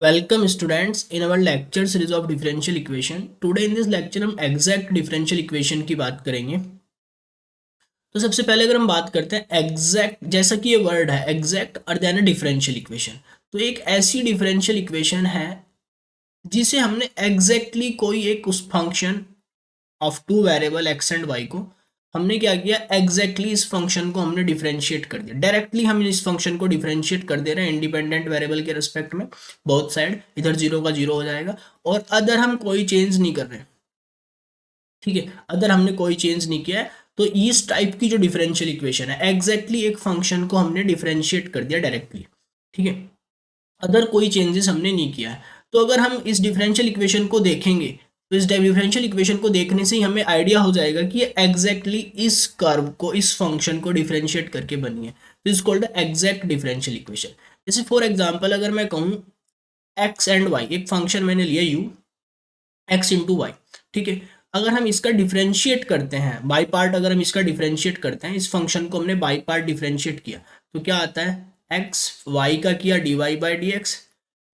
Welcome students in our lecture series of differential equation. Today in this lecture हम exact differential equation की बात करेंगे। तो सबसे पहले अगर हम बात करते हैं exact, जैसा कि ये वर्ड है exact और देन डिफरेंशियल इक्वेशन, तो एक ऐसी डिफरेंशियल इक्वेशन है जिसे हमने एग्जैक्टली कोई एक उस function of two variable X and Y को हमने क्या किया, एग्जैक्टली इस फंक्शन को हमने डिफरेंशिएट कर दिया। डायरेक्टली हम इस फंक्शन को डिफरेंशिएट कर दे रहे हैं इंडिपेंडेंट वेरिएबल के रिस्पेक्ट में। बोथ साइड इधर जीरो का जीरो हो जाएगा और अदर हम कोई चेंज नहीं कर रहे। ठीक है, अदर हमने कोई चेंज नहीं किया है। तो इस टाइप की जो डिफरेंशियल इक्वेशन है, एग्जैक्टली एक फंक्शन को हमने डिफरेंशिएट कर दिया डायरेक्टली। ठीक है, अदर कोई चेंजेस हमने नहीं किया है। तो अगर हम इस डिफरेंशियल इक्वेशन को देखेंगे तो इस डिफरेंशियल इक्वेशन को देखने से ही हमें आइडिया हो जाएगा कि ये एग्जैक्टली इस कर्व को, इस फंक्शन को डिफरेंशिएट करके बनी है। तो इस कॉल्ड एग्जैक्ट डिफरेंशियल इक्वेशन। जैसे फॉर एग्जांपल अगर मैं कहूँ एक्स एंड वाई, एक फंक्शन मैंने लिया यू एक्स इंटू वाई। ठीक है, अगर हम इसका डिफरेंशिएट करते हैं बाई पार्ट, अगर हम इसका डिफरेंशिएट करते हैं, इस फंक्शन को हमने बाई पार्ट डिफरेंशिएट किया तो क्या आता है, एक्स वाई का किया D Y by D X.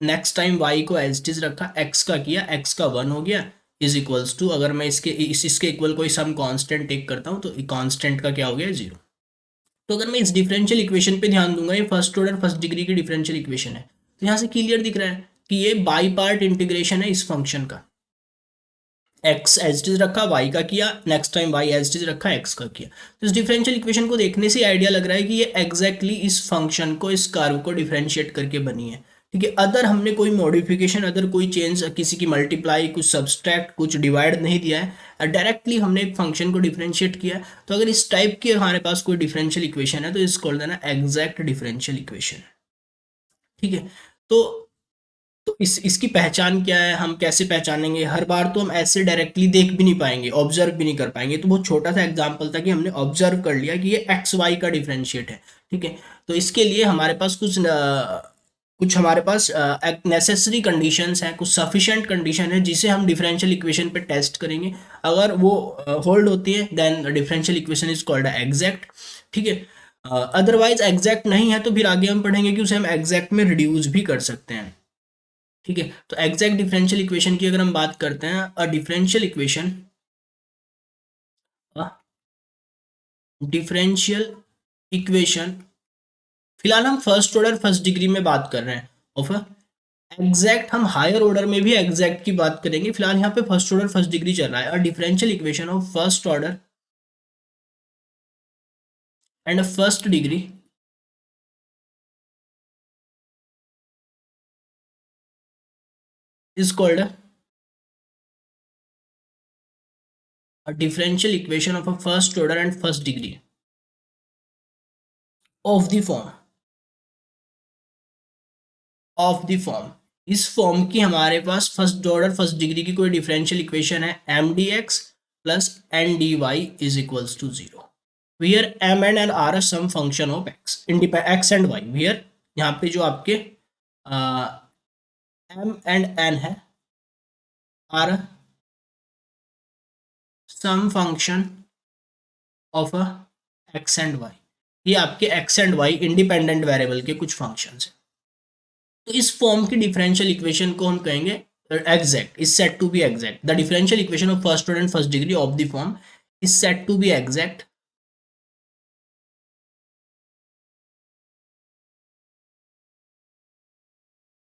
Next time Y को एज इट इज रखा, एक्स का किया, एक्स का वन हो गया इज इक्वल्स टू, अगर मैं इसके इक्वल कोई सम कांस्टेंट टेक करता हूँ तो कांस्टेंट का क्या हो गया, जीरो। तो अगर मैं इस डिफरेंशियल इक्वेशन पे ध्यान दूंगा, ये फर्स्ट ऑर्डर फर्स्ट डिग्री की डिफरेंशियल इक्वेशन है, तो यहाँ से क्लियर दिख रहा है कि ये बाई पार्ट इंटीग्रेशन है इस फंक्शन का। एक्स एज इट इज रखा, वाई का किया, next time Y as it is रखा, एक्स का किया। तो इस डिफरेंशियल इक्वेशन को देखने से आइडिया लग रहा है कि ये एग्जैक्टली इस फंक्शन को, इस कर्व को डिफरेंशिएट करके बनी है। ठीक है, अदर हमने कोई मॉडिफिकेशन, अदर कोई चेंज, किसी की मल्टीप्लाई, कुछ सब्सट्रैक्ट, कुछ डिवाइड नहीं दिया है, डायरेक्टली हमने एक फंक्शन को डिफरेंशिएट किया है। तो अगर इस टाइप की हमारे पास कोई डिफरेंशियल इक्वेशन है तो इसको कॉल्ड देना एग्जैक्ट डिफरेंशियल इक्वेशन। ठीक है, तो इसकी पहचान क्या है, हम कैसे पहचानेंगे। हर बार तो हम ऐसे डायरेक्टली देख भी नहीं पाएंगे, ऑब्जर्व भी नहीं कर पाएंगे। तो बहुत छोटा सा एग्जांपल था कि हमने ऑब्जर्व कर लिया कि ये एक्स वाई का डिफरेंशिएट है। ठीक है, तो इसके लिए हमारे पास कुछ हमारे पास नेसेसरी कंडीशंस हैं, कुछ सफिशिएंट कंडीशन है जिसे हम डिफरेंशियल इक्वेशन पे टेस्ट करेंगे। अगर वो होल्ड होती है then differential equation is called exact. ठीक है, अदरवाइज एग्जैक्ट नहीं है तो फिर आगे हम पढ़ेंगे कि उसे हम एग्जैक्ट में रिड्यूस भी कर सकते हैं। ठीक है, तो एग्जैक्ट डिफरेंशियल इक्वेशन की अगर हम बात करते हैं, अ डिफरेंशियल इक्वेशन, डिफरेंशियल इक्वेशन, फिलहाल हम फर्स्ट ऑर्डर फर्स्ट डिग्री में बात कर रहे हैं। और एग्जैक्ट हम हायर ऑर्डर में भी एग्जैक्ट की बात करेंगे। फिलहाल यहाँ पे फर्स्ट ऑर्डर फर्स्ट डिग्री चल रहा है। A differential equation of first order and a first degree is called a differential equation of a first order and first degree of the form, of the form, इस form की हमारे पास first order first degree की कोई differential equation है, M D x plus N D Y is equals to zero, where M and N are some function of X X and Y. Wear यहाँ पे जो आपके एम एंड एन है are some function of a x and y. ये आपके x and y independent variable के कुछ functions हैं। तो इस फॉर्म की डिफरेंशियल इक्वेशन को हम कहेंगे exact, is set to be exact. The differential equation of first order and first degree of the form is set to be exact.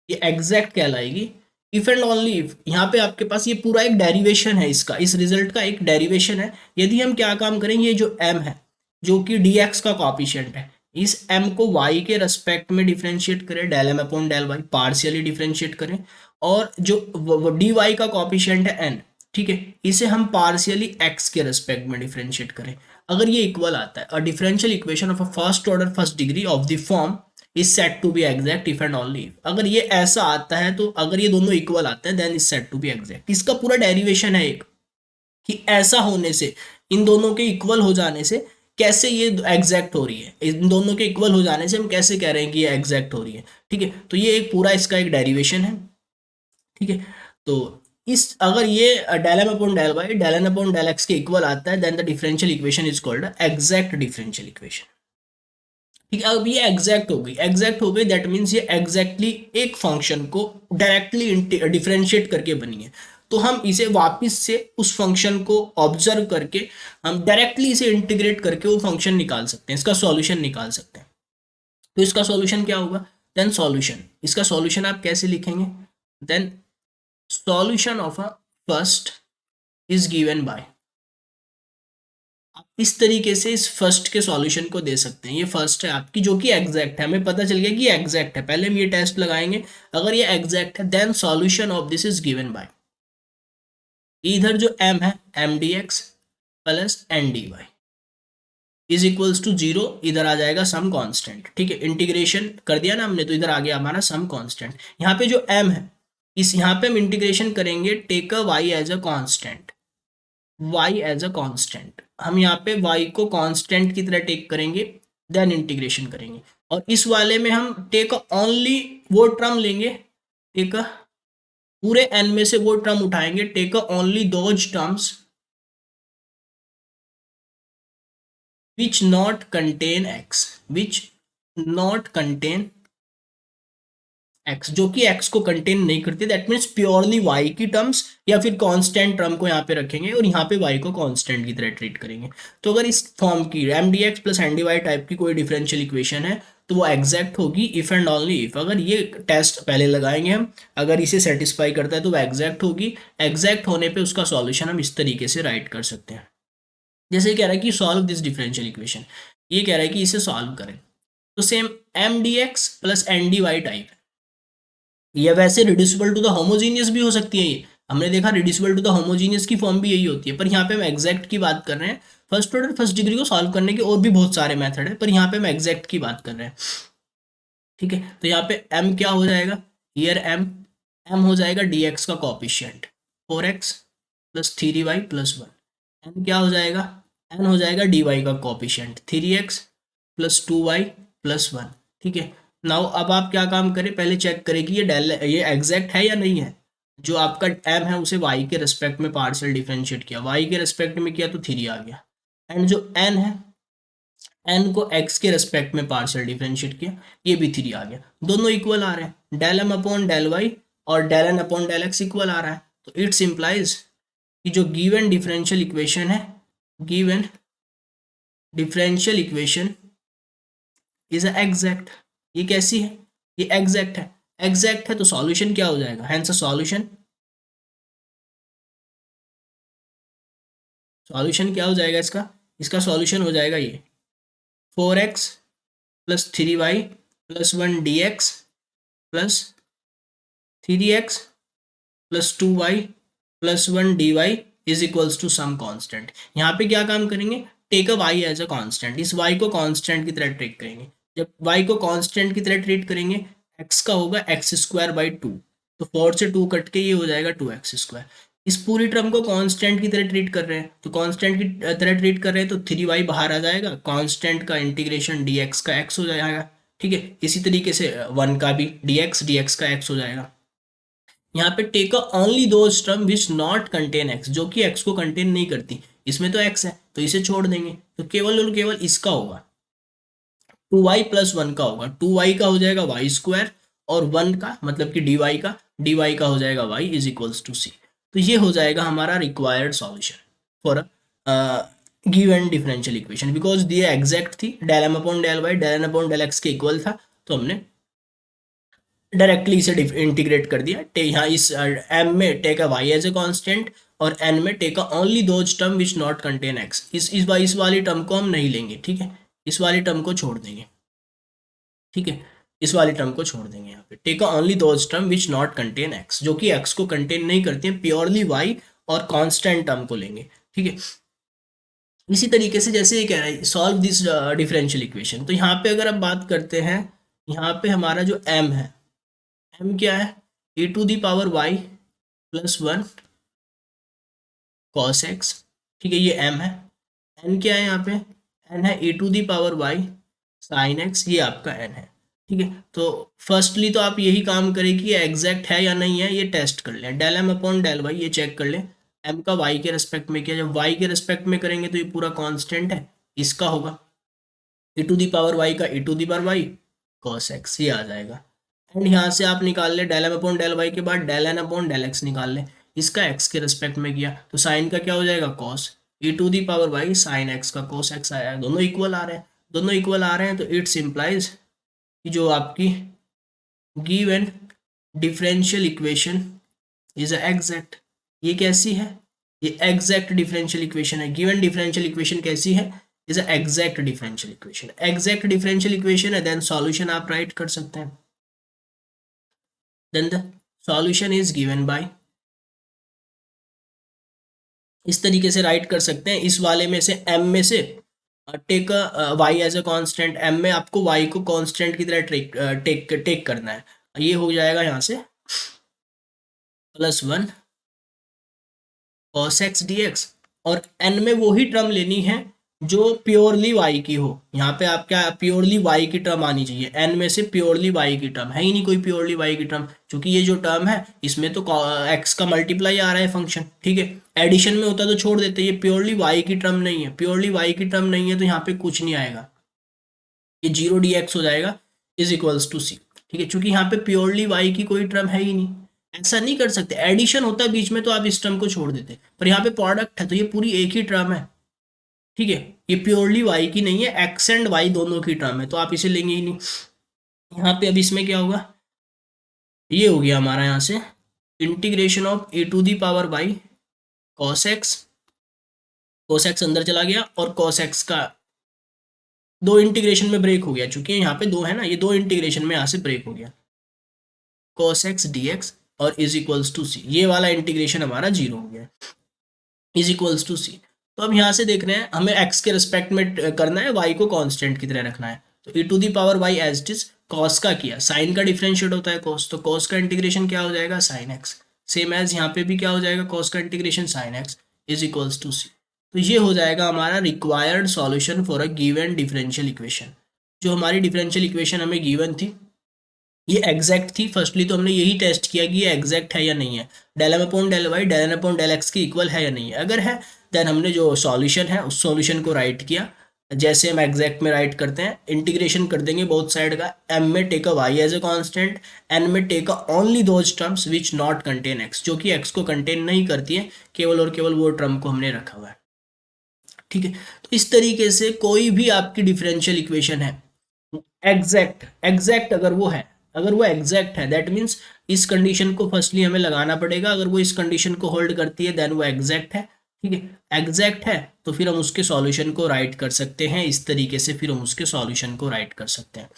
ये एग्जैक्ट कहलाएगी इफ एंड ओनली इफ। यहाँ पे आपके पास ये पूरा एक डेरिवेशन है, इसका, इस रिजल्ट का एक डेरिवेशन है। यदि हम क्या काम करेंगे, ये जो m है जो कि dx का कॉफिशिएंट है, इस m को y के रेस्पेक्ट में डिफरेंशिएट करें, del M upon del y, partially differentiate करें। और जो dy का कॉफिशिएंट है n, ठीक है, इसे हम पार्शियली x के रेस्पेक्ट में डिफरेंशिएट करें। अगर ये इक्वल आता है, a differential equation of a first order first degree of the form is set to be exact if and only if. अगर ये ऐसा आता है, तो अगर ये दोनों इक्वल आते हैं then is set to be exact. इसका पूरा डेरिवेशन है एक, कि ऐसा होने से, इन दोनों के इक्वल हो जाने से कैसे ये एग्जैक्ट हो रही है, इन दोनों के इक्वल हो जाने से हम कैसे कह रहे हैं कि ये एग्जैक्ट हो रही है। ठीक है, तो ये एक पूरा इसका एक डेरिवेशन है। ठीक है, तो इस अगर ये del M upon del y del N upon del x के इक्वल आता है then the differential equation is called exact differential equation. ठीक है, अब ये एग्जैक्ट हो गई, एग्जैक्ट हो गई, दैट मीन्स ये एग्जैक्टली एक फंक्शन को डायरेक्टली डिफरेंशिएट करके बनी है। तो हम इसे वापस से उस फंक्शन को ऑब्जर्व करके हम डायरेक्टली इसे इंटीग्रेट करके वो फंक्शन निकाल सकते हैं, इसका सॉल्यूशन निकाल सकते हैं। तो इसका सॉल्यूशन क्या होगा? देन सॉल्यूशन, इसका सॉल्यूशन आप कैसे लिखेंगे? Then solution of a first is given by, आप इस तरीके से इस फर्स्ट के सॉल्यूशन को दे सकते हैं। ये फर्स्ट है आपकी जो कि एग्जैक्ट है, हमें पता चल गया कि ये एग्जैक्ट है, पहले हम ये टेस्ट लगाएंगे, अगर ये एग्जैक्ट है then solution of this is given by, इधर जो m है M D x plus N D Y is equals to zero, इधर आ जाएगा सम कांस्टेंट। ठीक है, इंटीग्रेशन कर दिया ना हमने, तो इधर आ गया हमारा सम कांस्टेंट। यहाँ पे जो m है, इस यहाँ पे हम इंटीग्रेशन करेंगे, take a y as a constant, y as a constant, हम यहाँ पे y को कांस्टेंट की तरह टेक करेंगे, देन इंटीग्रेशन करेंगे। और इस वाले में हम टेक ओनली वो टर्म लेंगे, टेक पूरे n में से वो टर्म उठाएंगे, take only those terms which not contain x, which not contain x, जो कि x को कंटेन नहीं करती, दैट मीन्स प्योरली y की टर्म्स या फिर कांस्टेंट टर्म को यहाँ पे रखेंगे और यहाँ पे y को कांस्टेंट की तरह ट्रीट करेंगे। तो अगर इस फॉर्म की m D x plus N D y type की कोई डिफरेंशियल इक्वेशन है तो वो एग्जैक्ट होगी इफ एंड ओनली इफ, अगर ये टेस्ट पहले लगाएंगे हम, अगर इसे सेटिस्फाई करता है तो वो एग्जैक्ट होगी। एग्जैक्ट होने पर उसका सॉल्यूशन हम इस तरीके से राइट कर सकते हैं, जैसे कह रहा है कि सॉल्व दिस डिफरेंशियल इक्वेशन, ये कह रहा है कि इसे सॉल्व करें। तो same m D x plus N D y type, ये वैसे रिड्यूसिबल टू द होमोजीनियस भी हो सकती है, ये हमने देखा रिड्यूसिबल टू द होमोजीनियस की फॉर्म भी यही होती है, पर यहाँ पे हम एग्जैक्ट की बात कर रहे हैं। फर्स्ट ऑर्डर फर्स्ट डिग्री को सॉल्व करने के और भी बहुत सारे मेथड है, पर यहाँ पे हम एग्जैक्ट की बात कर रहे हैं। ठीक है, तो यहाँ पे m क्या हो जाएगा, हियर m हो जाएगा dx का coefficient 4x plus 3y plus 1, n क्या हो जाएगा, n हो जाएगा dy का coefficient 3x plus 2y plus 1। ठीक है, नाउ अब आप क्या काम करें, पहले चेक करें कि ये एग्जैक्ट है या नहीं है। जो आपका m है उसे y के रेस्पेक्ट में पार्शियल डिफरेंशिएट किया, y के रेस्पेक्ट में किया तो 3 आ गया, एंड जो n है n को x के रेस्पेक्ट में पार्शियल डिफरेंशिएट किया, ये भी 3 आ गया, दोनों इक्वल आ रहे हैं, del M upon del Y और del N upon del X equal आ रहा है। तो इट्स इम्प्लाइज कि जो गिवन डिफरेंशियल इक्वेशन है, given differential equation is exact. ये कैसी है, ये एग्जैक्ट है, एग्जैक्ट है तो सॉल्यूशन क्या हो जाएगा, हेंस अ सॉल्यूशन, सॉल्यूशन क्या हो जाएगा इसका, इसका सॉल्यूशन हो जाएगा ये 4x plus 3y plus 1 dx plus 3x plus 2y plus 1 dy is equals to some constant. यहाँ पे क्या काम करेंगे, take a y as a constant, इस y को कांस्टेंट की तरह ट्रीट करेंगे। जब y को कांस्टेंट की तरह ट्रीट करेंगे, x का होगा एक्स स्क्वायर बाई 2, तो 4 से 2 कट के ये हो जाएगा 2x²। इस पूरी टर्म को कांस्टेंट की तरह ट्रीट कर रहे हैं, तो कांस्टेंट की तरह ट्रीट कर रहे हैं तो 3y बाहर आ जाएगा, कांस्टेंट का इंटीग्रेशन dx का x हो जाएगा। ठीक है, इसी तरीके से 1 का भी dx का x हो जाएगा। यहाँ पे take only those term which not contain x, जो कि एक्स को कंटेन नहीं करती, इसमें तो एक्स है तो इसे छोड़ देंगे, तो केवल और केवल इसका होगा 2y प्लस 1 का होगा, 2y का हो जाएगा y² और 1 का मतलब कि dy का हो जाएगा y इज इक्वल्स टू सी। तो ये हो जाएगा हमारा required solution for given differential equation, because ये एग्जैक्ट थी, del M upon del y del N upon del x के इक्वल था, तो हमने डायरेक्टली इसे इंटीग्रेट कर दिया। यहाँ इस m में take a y as a constant और n में take a only those term which not contain x, इस वाली टर्म को हम नहीं लेंगे। ठीक है, इस वाली टर्म को छोड़ देंगे। ठीक है, इस वाली टर्म को छोड़ देंगे, यहाँ पे take a only those term which not contain x, जो कि x को कंटेन नहीं करती है, प्योरली y और कांस्टेंट टर्म को लेंगे। ठीक है, इसी तरीके से जैसे ये कह रहा है सॉल्व दिस डिफरेंशियल इक्वेशन, तो यहाँ पे अगर आप बात करते हैं, यहाँ पे हमारा जो m है, m क्या है, e to the power y plus 1 cos x. ठीक है, ये m है, n क्या है यहाँ पे, n है e to the power y sine x, ये आपका n है। ठीक है, तो फर्स्टली तो आप यही काम करें कि ये एग्जैक्ट है या नहीं है, ये टेस्ट कर लें, del M upon del y ये चेक कर लें, m का y के रेस्पेक्ट में किया, जब y के रेस्पेक्ट में करेंगे तो ये पूरा कांस्टेंट है, इसका होगा e to the power y का e to the power y cos x, ये आ जाएगा। एंड यहाँ से आप निकाल ले del M upon del y के बाद del N upon del x निकाल ले, इसका x के रिस्पेक्ट में किया तो साइन का क्या हो जाएगा cos e to the power y sine x का cos x आया। दोनों इक्वल आ रहे हैं, दोनों इक्वल आ रहे हैं, तो इट्स इम्प्लाइज कि जो आपकी given differential equation is exact. ये कैसी है? ये एग्जैक्ट डिफरेंशियल इक्वेशन है। गिवन डिफरेंशियल इक्वेशन कैसी है? Is exact differential equation. Exact differential equation है, देन सॉल्यूशन आप राइट कर सकते हैं। Then the solution is given by, इस तरीके से राइट कर सकते हैं। इस वाले में से m में से take y as a constant, m में आपको y को कांस्टेंट की तरह टेक करना है। ये हो जाएगा यहाँ से +1 cos x dx, और n में वो ही टर्म लेनी है जो प्योरली y की हो। यहाँ पे आप क्या, प्योरली y की टर्म आनी चाहिए। n में से प्योरली y की टर्म है ही नहीं कोई प्योरली y की टर्म, क्योंकि ये जो टर्म है इसमें तो x का मल्टीप्लाई आ रहा है फंक्शन, ठीक है। एडिशन में होता तो छोड़ देते, ये प्योरली y की टर्म नहीं है, प्योरली y की टर्म नहीं है तो यहाँ पे कुछ नहीं आएगा, ये 0 dx हो जाएगा इज इक्वल्स टू सी, ठीक है। चूंकि यहाँ पे प्योरली y की कोई टर्म है ही नहीं, ऐसा नहीं कर सकते। एडिशन होता है बीच में तो आप इस टर्म को छोड़ देते, पर यहाँ पे प्रोडक्ट है तो ये पूरी एक ही टर्म है, ठीक है। ये प्योरली y की नहीं है, x एंड y दोनों की टर्म है, तो आप इसे लेंगे ही नहीं। यहाँ पे अब इसमें क्या होगा, ये हो गया हमारा यहाँ से integration of a to the power by cos x, cos x अंदर चला गया और cos x का दो इंटीग्रेशन में ब्रेक हो गया, चूंकि यहाँ पे दो है ना, ये दो इंटीग्रेशन में यहाँ से ब्रेक हो गया, cos x dx और इज इक्वल्स टू सी, ये वाला इंटीग्रेशन हमारा 0 हो गया इज इक्वल्स टू सी। तो अब यहाँ से देख रहे हैं हमें x के रिस्पेक्ट में करना है, y को कांस्टेंट की तरह रखना है, तो e to the power y as it is cos का किया, साइन का डिफरेंशिएट होता है cos, तो cos का इंटीग्रेशन क्या हो जाएगा sin x, सेम एज यहाँ पे भी क्या हो जाएगा cos का integration sin x is equals to सी। तो ये हो जाएगा हमारा required solution for a given differential equation. जो हमारी डिफरेंशियल इक्वेशन हमें गिवन थी ये एग्जैक्ट थी। फर्स्टली तो हमने यही टेस्ट किया कि ये एग्जैक्ट है या नहीं है, del M upon del y del N upon del x की इक्वल है या नहीं है। अगर है देन हमने जो सॉल्यूशन है उस सॉल्यूशन को राइट किया, जैसे हम एग्जैक्ट में राइट करते हैं, इंटीग्रेशन कर देंगे बोथ साइड का, m में take a y as a constant, n में take a only those terms which not contain x, जो कि x को कंटेन नहीं करती है, केवल और केवल वो टर्म को हमने रखा हुआ है, ठीक है। तो इस तरीके से कोई भी आपकी डिफरेंशियल इक्वेशन है एग्जैक्ट, एग्जैक्ट अगर वो है, अगर वो एग्जैक्ट है दैट मीन्स इस कंडीशन को फर्स्टली हमें लगाना पड़ेगा, अगर वो इस कंडीशन को होल्ड करती है देन वो एग्जैक्ट है, ठीक है। एग्जैक्ट है तो फिर हम उसके सॉल्यूशन को राइट कर सकते हैं इस तरीके से, फिर हम उसके सॉल्यूशन को राइट कर सकते हैं,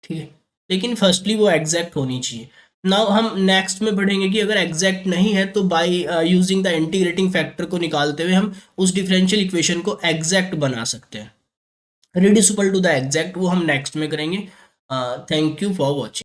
ठीक है। लेकिन फर्स्टली वो एग्जैक्ट होनी चाहिए। नाउ हम नेक्स्ट में पढ़ेंगे कि अगर एग्जैक्ट नहीं है तो by using the integrating factor को निकालते हुए हम उस डिफरेंशियल इक्वेशन को एग्जैक्ट बना सकते हैं, रिड्यूसिबल टू द एग्जैक्ट, वो हम नेक्स्ट में करेंगे। Thank you for watching.